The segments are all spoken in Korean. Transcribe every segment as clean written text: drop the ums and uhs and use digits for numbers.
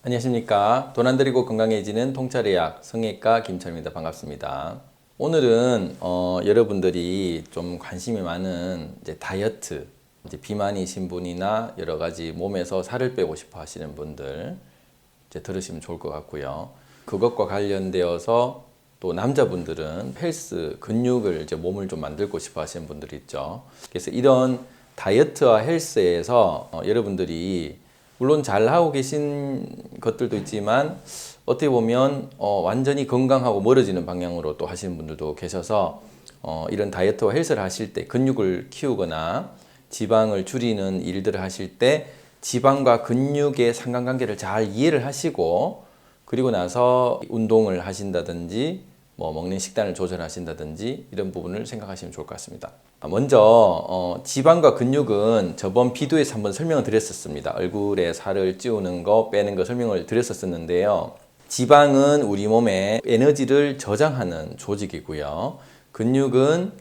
안녕하십니까. 돈 안 들이고 건강해지는 통찰의학 성형외과 김철입니다. 반갑습니다. 오늘은 여러분들이 좀 관심이 많은 이제 다이어트, 이제 비만이신 분이나 여러 가지 몸에서 살을 빼고 싶어 하시는 분들 이제 들으시면 좋을 것 같고요. 그것과 관련되어서 또 남자분들은 헬스, 근육을 이제 몸을 좀 만들고 싶어 하시는 분들이 있죠. 그래서 이런 다이어트와 헬스에서 여러분들이 물론 잘하고 계신 것들도 있지만 어떻게 보면 완전히 건강하고 멀어지는 방향으로 또 하시는 분들도 계셔서 이런 다이어트와 헬스를 하실 때 근육을 키우거나 지방을 줄이는 일들을 하실 때 지방과 근육의 상관관계를 잘 이해를 하시고 그리고 나서 운동을 하신다든지 뭐 먹는 식단을 조절하신다든지 이런 부분을 생각하시면 좋을 것 같습니다. 먼저 지방과 근육은 저번 비디오에서 한번 설명을 드렸었습니다. 얼굴에 살을 찌우는 거 빼는 거 설명을 드렸었는데요. 지방은 우리 몸에 에너지를 저장하는 조직이고요. 근육은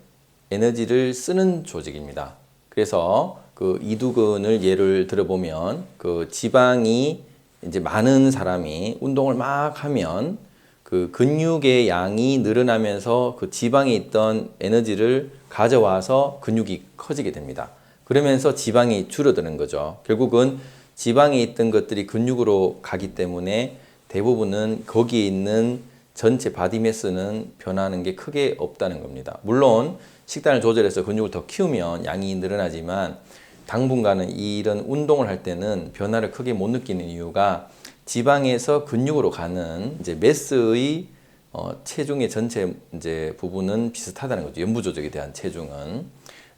에너지를 쓰는 조직입니다. 그래서 그 이두근을 예를 들어보면 그 지방이 이제 많은 사람이 운동을 막 하면 그 근육의 양이 늘어나면서 그 지방에 있던 에너지를 가져와서 근육이 커지게 됩니다. 그러면서 지방이 줄어드는 거죠. 결국은 지방에 있던 것들이 근육으로 가기 때문에 대부분은 거기에 있는 전체 바디매스는 변하는 게 크게 없다는 겁니다. 물론 식단을 조절해서 근육을 더 키우면 양이 늘어나지만 당분간은 이런 운동을 할 때는 변화를 크게 못 느끼는 이유가 지방에서 근육으로 가는 이제 매스의 체중의 전체 이제 부분은 비슷하다는 거죠. 연부 조직에 대한 체중은.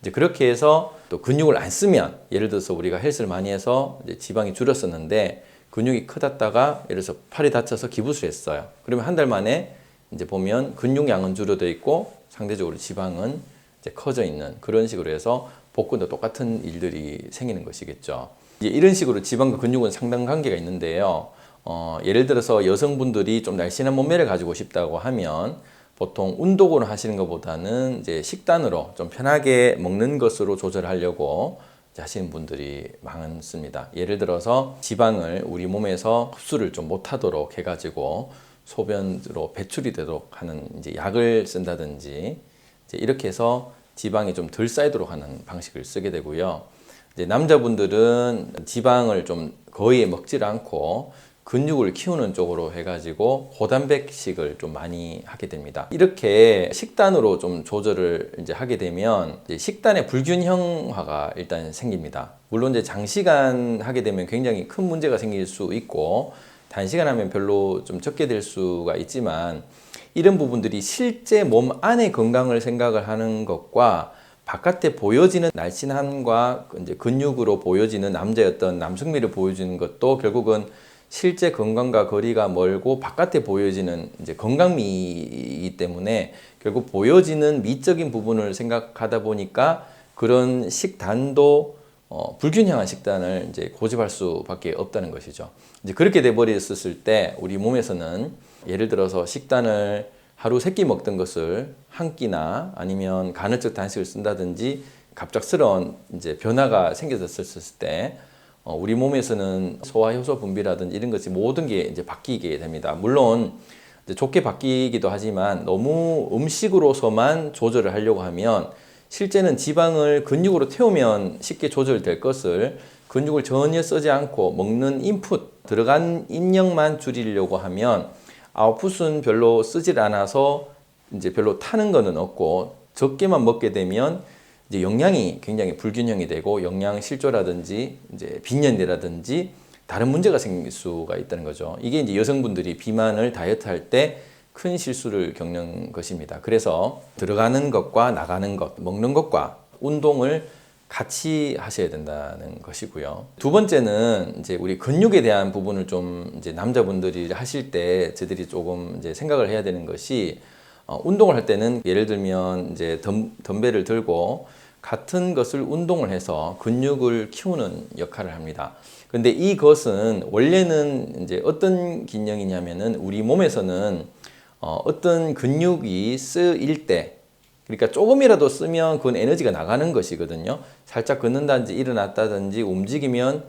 이제 그렇게 해서 또 근육을 안 쓰면 예를 들어서 우리가 헬스를 많이 해서 이제 지방이 줄었었는데 근육이 커졌다가 예를 들어서 팔이 다쳐서 기부스를 했어요. 그러면 한 달 만에 이제 보면 근육량은 줄어들어 있고 상대적으로 지방은 이제 커져 있는 그런 식으로 해서 복근도 똑같은 일들이 생기는 것이겠죠. 이제 이런 식으로 지방과 근육은 상당 관계가 있는데요. 예를 들어서 여성분들이 좀 날씬한 몸매를 가지고 싶다고 하면 보통 운동으로 하시는 것보다는 이제 식단으로 좀 편하게 먹는 것으로 조절하려고 하시는 분들이 많습니다. 예를 들어서 지방을 우리 몸에서 흡수를 좀 못하도록 해가지고 소변으로 배출이 되도록 하는 이제 약을 쓴다든지 이제 이렇게 해서 지방이 좀 덜 쌓이도록 하는 방식을 쓰게 되고요. 이제 남자분들은 지방을 좀 거의 먹질 않고 근육을 키우는 쪽으로 해가지고 고단백식을 좀 많이 하게 됩니다. 이렇게 식단으로 좀 조절을 이제 하게 되면 이제 식단의 불균형화가 일단 생깁니다. 물론 이제 장시간 하게 되면 굉장히 큰 문제가 생길 수 있고 단시간 하면 별로 좀 적게 될 수가 있지만 이런 부분들이 실제 몸 안의 건강을 생각을 하는 것과 바깥에 보여지는 날씬함과 이제 근육으로 보여지는 남자의 어떤 남성미를 보여주는 것도 결국은 실제 건강과 거리가 멀고 바깥에 보여지는 이제 건강미이기 때문에 결국 보여지는 미적인 부분을 생각하다 보니까 그런 식단도 불균형한 식단을 이제 고집할 수밖에 없다는 것이죠. 이제 그렇게 돼 버렸을 때 우리 몸에서는 예를 들어서 식단을 하루 3끼 먹던 것을 한 끼나 아니면 간헐적 단식을 쓴다든지 갑작스러운 이제 변화가 생겨졌을 때 우리 몸에서는 소화효소 분비라든지 이런 것이 모든 게 이제 바뀌게 됩니다. 물론 이제 좋게 바뀌기도 하지만 너무 음식으로서만 조절을 하려고 하면 실제는 지방을 근육으로 태우면 쉽게 조절될 것을 근육을 전혀 쓰지 않고 먹는 인풋, 들어간 입력만 줄이려고 하면 아웃풋은 별로 쓰질 않아서 이제 별로 타는 거는 없고 적게만 먹게 되면 이제 영양이 굉장히 불균형이 되고 영양 실조라든지 이제 빈혈이라든지 다른 문제가 생길 수가 있다는 거죠. 이게 이제 여성분들이 비만을 다이어트 할 때 큰 실수를 겪는 것입니다. 그래서 들어가는 것과 나가는 것, 먹는 것과 운동을 같이 하셔야 된다는 것이고요. 두 번째는 이제 우리 근육에 대한 부분을 좀 이제 남자분들이 하실 때 저들이 조금 이제 생각을 해야 되는 것이 운동을 할 때는 예를 들면 이제 덤벨을 들고 같은 것을 운동을 해서 근육을 키우는 역할을 합니다. 근데 이것은 원래는 이제 어떤 기능이냐면은 우리 몸에서는 어떤 근육이 쓰일 때 그러니까 조금이라도 쓰면 그건 에너지가 나가는 것이거든요. 살짝 걷는다든지 일어났다든지 움직이면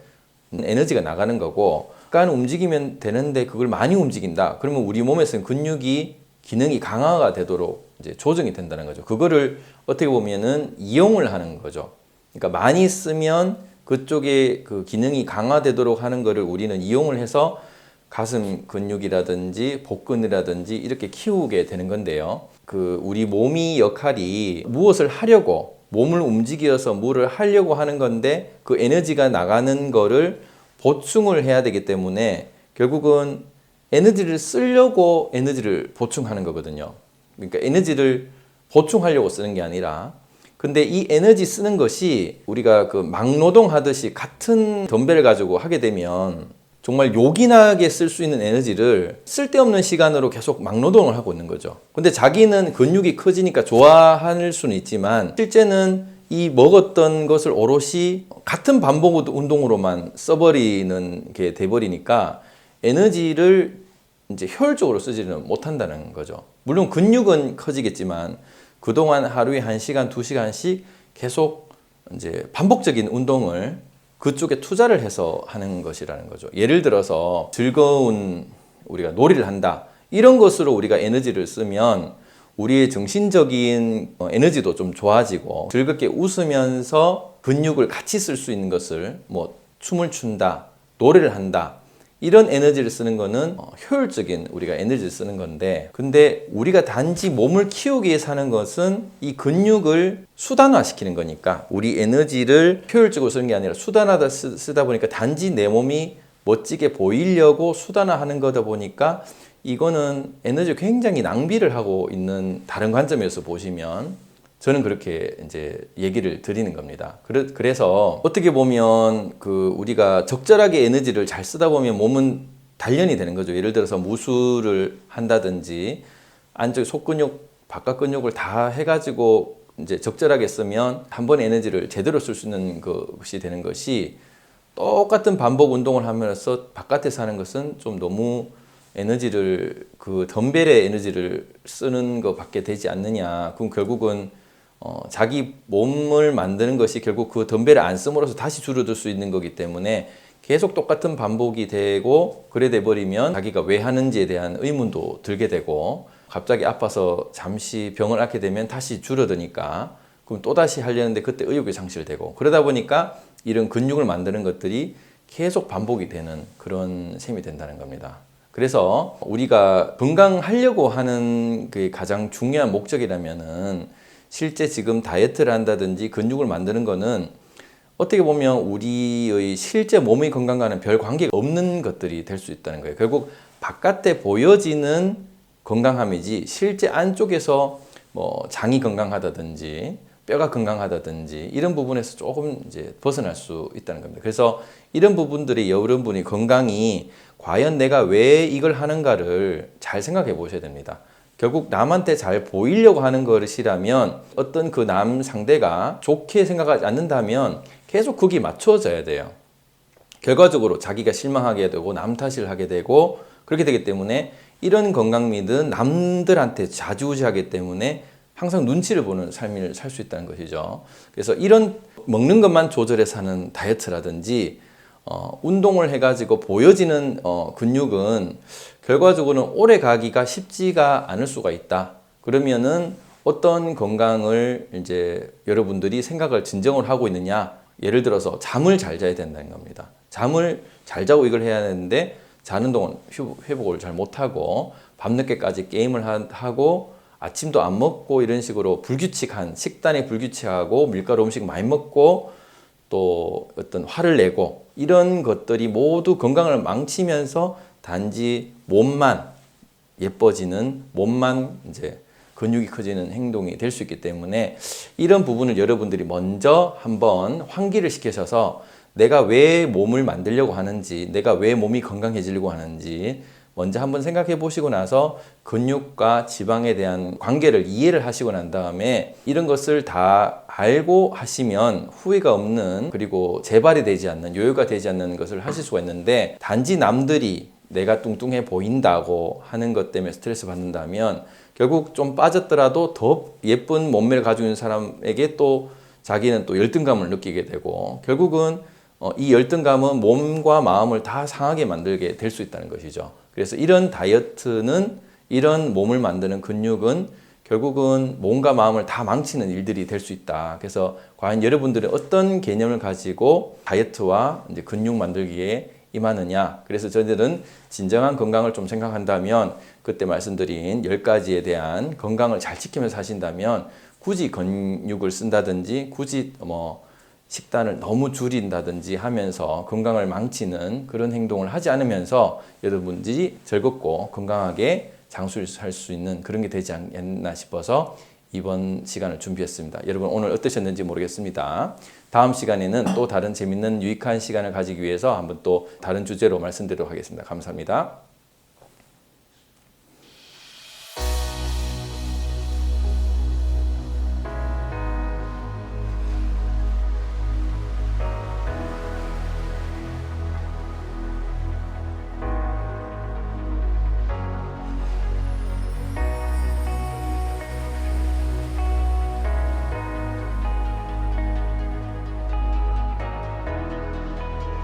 에너지가 나가는 거고 약간 움직이면 되는데 그걸 많이 움직인다. 그러면 우리 몸에서는 근육이 기능이 강화가 되도록 이제 조정이 된다는 거죠. 그거를 어떻게 보면은 이용을 하는 거죠. 그러니까 많이 쓰면 그쪽에 그 기능이 강화되도록 하는 거를 우리는 이용을 해서 가슴 근육이라든지 복근이라든지 이렇게 키우게 되는 건데요. 그 우리 몸이 역할이 무엇을 하려고 몸을 움직여서 뭐를 하려고 하는 건데 그 에너지가 나가는 거를 보충을 해야 되기 때문에 결국은 에너지를 쓰려고 에너지를 보충하는 거거든요. 그러니까 에너지를 보충하려고 쓰는 게 아니라 근데 이 에너지 쓰는 것이 우리가 그 막노동 하듯이 같은 덤벨을 가지고 하게 되면 정말 요긴하게 쓸 수 있는 에너지를 쓸데없는 시간으로 계속 막노동을 하고 있는 거죠. 근데 자기는 근육이 커지니까 좋아할 수는 있지만 실제는 이 먹었던 것을 오롯이 같은 반복 운동으로만 써버리는 게 돼버리니까 에너지를 이제 효율적으로 쓰지는 못한다는 거죠. 물론 근육은 커지겠지만 그동안 하루에 1시간, 2시간씩 계속 이제 반복적인 운동을 그쪽에 투자를 해서 하는 것이라는 거죠. 예를 들어서 즐거운 우리가 놀이를 한다. 이런 것으로 우리가 에너지를 쓰면 우리의 정신적인 에너지도 좀 좋아지고 즐겁게 웃으면서 근육을 같이 쓸 수 있는 것을 뭐 춤을 춘다, 노래를 한다. 이런 에너지를 쓰는 거는 효율적인 우리가 에너지를 쓰는 건데 근데 우리가 단지 몸을 키우기 위해 사는 것은 이 근육을 수단화시키는 거니까 우리 에너지를 효율적으로 쓰는 게 아니라 수단화다 쓰다 보니까 단지 내 몸이 멋지게 보이려고 수단화하는 거다 보니까 이거는 에너지를 굉장히 낭비를 하고 있는 다른 관점에서 보시면 저는 그렇게 이제 얘기를 드리는 겁니다. 그래서 어떻게 보면 그 우리가 적절하게 에너지를 잘 쓰다 보면 몸은 단련이 되는 거죠. 예를 들어서 무술을 한다든지 안쪽 속근육, 바깥 근육을 다 해가지고 이제 적절하게 쓰면 한 번의 에너지를 제대로 쓸 수 있는 것이 되는 것이 똑같은 반복 운동을 하면서 바깥에서 하는 것은 좀 너무 에너지를 그 덤벨의 에너지를 쓰는 것밖에 되지 않느냐. 그럼 결국은 자기 몸을 만드는 것이 결국 그 덤벨을 안 씀으로써 다시 줄어들 수 있는 거기 때문에 계속 똑같은 반복이 되고 그래 돼 버리면 자기가 왜 하는지에 대한 의문도 들게 되고 갑자기 아파서 잠시 병을 앓게 되면 다시 줄어드니까 그럼 또다시 하려는데 그때 의욕이 상실되고 그러다 보니까 이런 근육을 만드는 것들이 계속 반복이 되는 그런 셈이 된다는 겁니다. 그래서 우리가 건강하려고 하는 게 가장 중요한 목적이라면은 실제 지금 다이어트를 한다든지 근육을 만드는 거는 어떻게 보면 우리의 실제 몸의 건강과는 별 관계가 없는 것들이 될 수 있다는 거예요. 결국 바깥에 보여지는 건강함이지 실제 안쪽에서 뭐 장이 건강하다든지 뼈가 건강하다든지 이런 부분에서 조금 이제 벗어날 수 있다는 겁니다. 그래서 이런 부분들이 여러분이 건강이 과연 내가 왜 이걸 하는가를 잘 생각해 보셔야 됩니다. 결국 남한테 잘 보이려고 하는 것이라면 어떤 그 남 상대가 좋게 생각하지 않는다면 계속 거기에 맞춰져야 돼요. 결과적으로 자기가 실망하게 되고 남 탓을 하게 되고 그렇게 되기 때문에 이런 건강미는 남들한테 좌지우지하기 때문에 항상 눈치를 보는 삶을 살 수 있다는 것이죠. 그래서 이런 먹는 것만 조절해서 하는 다이어트라든지 운동을 해가지고 보여지는 근육은 결과적으로는 오래 가기가 쉽지가 않을 수가 있다. 그러면은 어떤 건강을 이제 여러분들이 생각을 진정을 하고 있느냐? 예를 들어서 잠을 잘 자야 된다는 겁니다. 잠을 잘 자고 이걸 해야 하는데 자는 동안 회복을 잘 못하고 밤늦게까지 게임을 하고 아침도 안 먹고 이런 식으로 불규칙한 식단이 불규칙하고 밀가루 음식 많이 먹고 또 어떤 화를 내고 이런 것들이 모두 건강을 망치면서 단지 몸만 예뻐지는 몸만 이제 근육이 커지는 행동이 될 수 있기 때문에 이런 부분을 여러분들이 먼저 한번 환기를 시키셔서 내가 왜 몸을 만들려고 하는지 내가 왜 몸이 건강해지려고 하는지 먼저 한번 생각해 보시고 나서 근육과 지방에 대한 관계를 이해를 하시고 난 다음에 이런 것을 다 알고 하시면 후회가 없는 그리고 재발이 되지 않는 요요가 되지 않는 것을 하실 수가 있는데 단지 남들이 내가 뚱뚱해 보인다고 하는 것 때문에 스트레스 받는다면 결국 좀 빠졌더라도 더 예쁜 몸매를 가지고 있는 사람에게 또 자기는 또 열등감을 느끼게 되고 결국은 이 열등감은 몸과 마음을 다 상하게 만들게 될 수 있다는 것이죠. 그래서 이런 다이어트는 이런 몸을 만드는 근육은 결국은 몸과 마음을 다 망치는 일들이 될 수 있다. 그래서 과연 여러분들은 어떤 개념을 가지고 다이어트와 이제 근육 만들기에 임하느냐. 그래서 저희들은 진정한 건강을 좀 생각한다면 그때 말씀드린 10가지에 대한 건강을 잘 지키면서 하신다면 굳이 근육을 쓴다든지 굳이 식단을 너무 줄인다든지 하면서 건강을 망치는 그런 행동을 하지 않으면서 여러분들이 즐겁고 건강하게 장수할 수 있는 그런 게 되지 않겠나 싶어서 이번 시간을 준비했습니다. 여러분 오늘 어떠셨는지 모르겠습니다. 다음 시간에는 또 다른 재밌는 유익한 시간을 가지기 위해서 한번 또 다른 주제로 말씀드리도록 하겠습니다. 감사합니다.